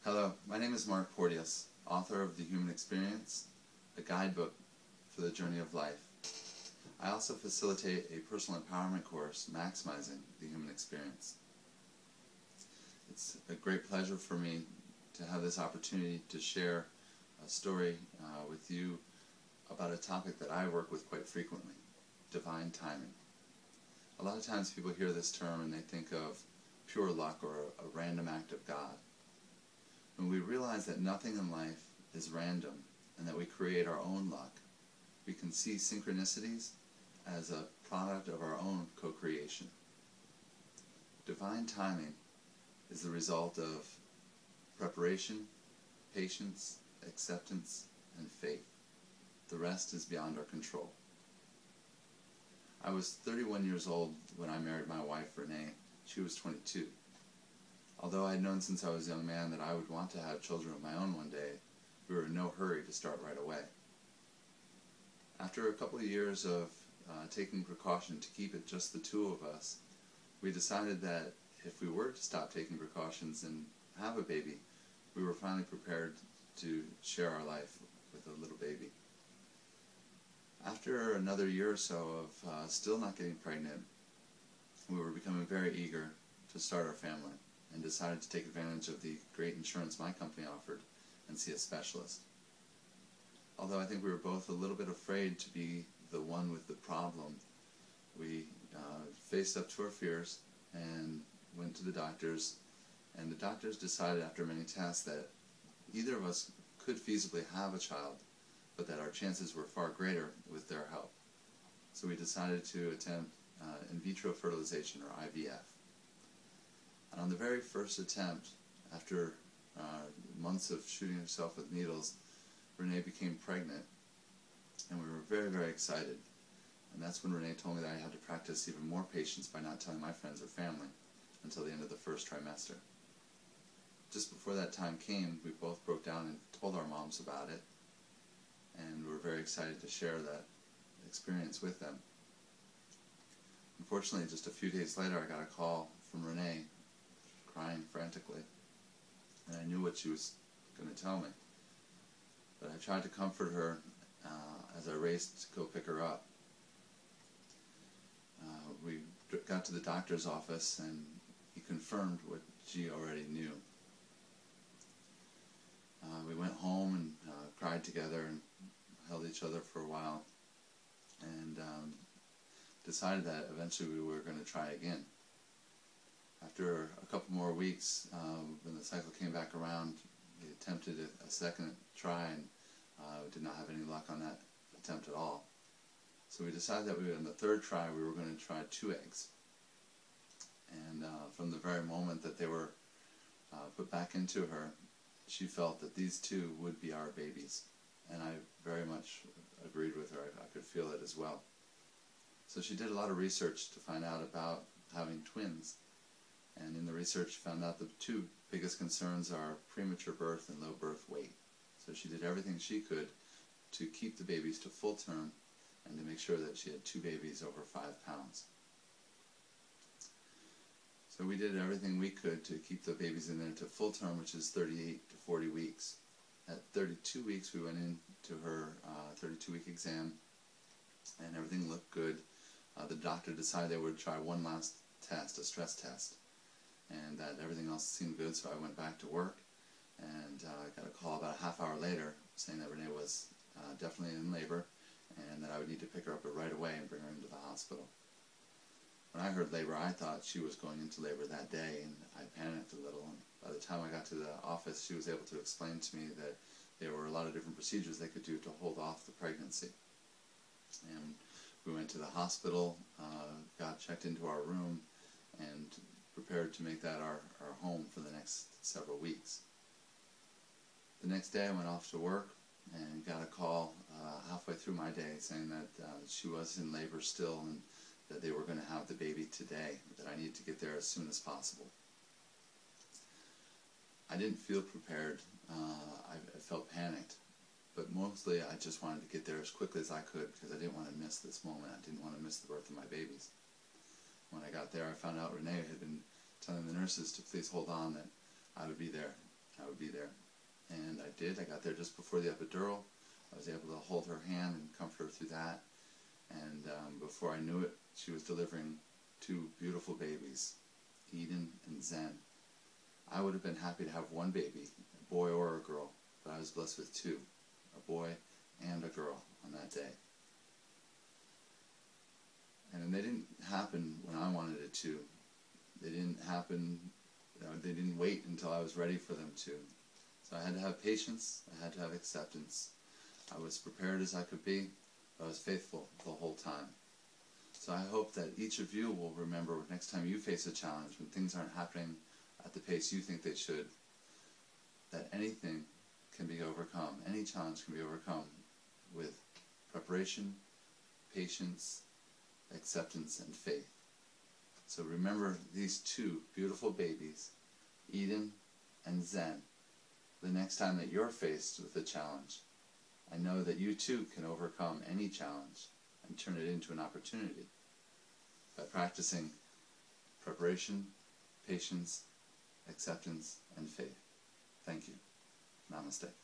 Hello, my name is Mark Porteous, author of The Human Experience, a guidebook for the journey of life. I also facilitate a personal empowerment course, Maximizing the Human Experience. It's a great pleasure for me to have this opportunity to share a story with you about a topic that I work with quite frequently, divine timing. A lot of times people hear this term and they think of pure luck or a random act of God. When we realize that nothing in life is random and that we create our own luck, we can see synchronicities as a product of our own co-creation. Divine timing is the result of preparation, patience, acceptance, and faith. The rest is beyond our control. I was 31 years old when I married my wife, Renee. She was 22. Although I had known since I was a young man that I would want to have children of my own one day, we were in no hurry to start right away. After a couple of years of taking precaution to keep it just the two of us, we decided that if we were to stop taking precautions and have a baby, we were finally prepared to share our life with a little baby. After another year or so of still not getting pregnant, we were becoming very eager to start our family and decided to take advantage of the great insurance my company offered and see a specialist. Although I think we were both a little bit afraid to be the one with the problem, we faced up to our fears and went to the doctors, and the doctors decided after many tests that either of us could feasibly have a child, but that our chances were far greater with their help. So we decided to attempt in vitro fertilization, or IVF. And on the very first attempt, after months of shooting herself with needles, Renee became pregnant, and we were very, very excited. And that's when Renee told me that I had to practice even more patience by not telling my friends or family until the end of the first trimester. Just before that time came, we both broke down and told our moms about it, and we were very excited to share that experience with them. Unfortunately, just a few days later, I got a call from Renee, crying frantically, and I knew what she was going to tell me. But I tried to comfort her as I raced to go pick her up. We got to the doctor's office, and he confirmed what she already knew. We went home and cried together and held each other for a while, and decided that eventually we were going to try again. After a couple more weeks, when the cycle came back around, we attempted a second try and did not have any luck on that attempt at all. So we decided that on the third try we were going to try 2 eggs. And from the very moment that they were put back into her, she felt that these 2 would be our babies. And I very much agreed with her. I could feel it as well. So she did a lot of research to find out about having twins. And in the research found out the 2 biggest concerns are premature birth and low birth weight. So she did everything she could to keep the babies to full term and to make sure that she had 2 babies over 5 pounds. So we did everything we could to keep the babies in there to full term, which is 38 to 40 weeks. At 32 weeks we went into her 32-week exam, and everything looked good. The doctor decided they would try one last test, a stress test, and that everything else seemed good, so I went back to work, and I got a call about a half hour later saying that Renee was definitely in labor and that I would need to pick her up right away and bring her into the hospital. When I heard labor, I thought she was going into labor that day, and I panicked a little. And by the time I got to the office, she was able to explain to me that there were a lot of different procedures they could do to hold off the pregnancy. And we went to the hospital, got checked into our room, and prepared to make that our home for the next several weeks. The next day I went off to work and got a call halfway through my day saying that she was in labor still and that they were going to have the baby today, that I needed to get there as soon as possible. I didn't feel prepared. I felt panicked, but mostly I just wanted to get there as quickly as I could because I didn't want to miss this moment. I didn't want to miss the birth of my babies. When I got there, I found out Renee had been telling the nurses to please hold on, that I would be there I would be there. And I did. I got there just before the epidural. I was able to hold her hand and comfort her through that. And before I knew it, she was delivering 2 beautiful babies, Eden and Zen. I would have been happy to have 1 baby, a boy or a girl, but I was blessed with 2, a boy and a girl on that day. And they didn't happen when I wanted it to. They didn't happen, they didn't wait until I was ready for them to. So I had to have patience, I had to have acceptance. I was prepared as I could be, but I was faithful the whole time. So I hope that each of you will remember next time you face a challenge, when things aren't happening at the pace you think they should, that anything can be overcome, any challenge can be overcome with preparation, patience, acceptance, and faith. So remember these 2 beautiful babies, Eden and Zen, the next time that you're faced with a challenge. I know that you too can overcome any challenge and turn it into an opportunity by practicing preparation, patience, acceptance, and faith. Thank you. Namaste.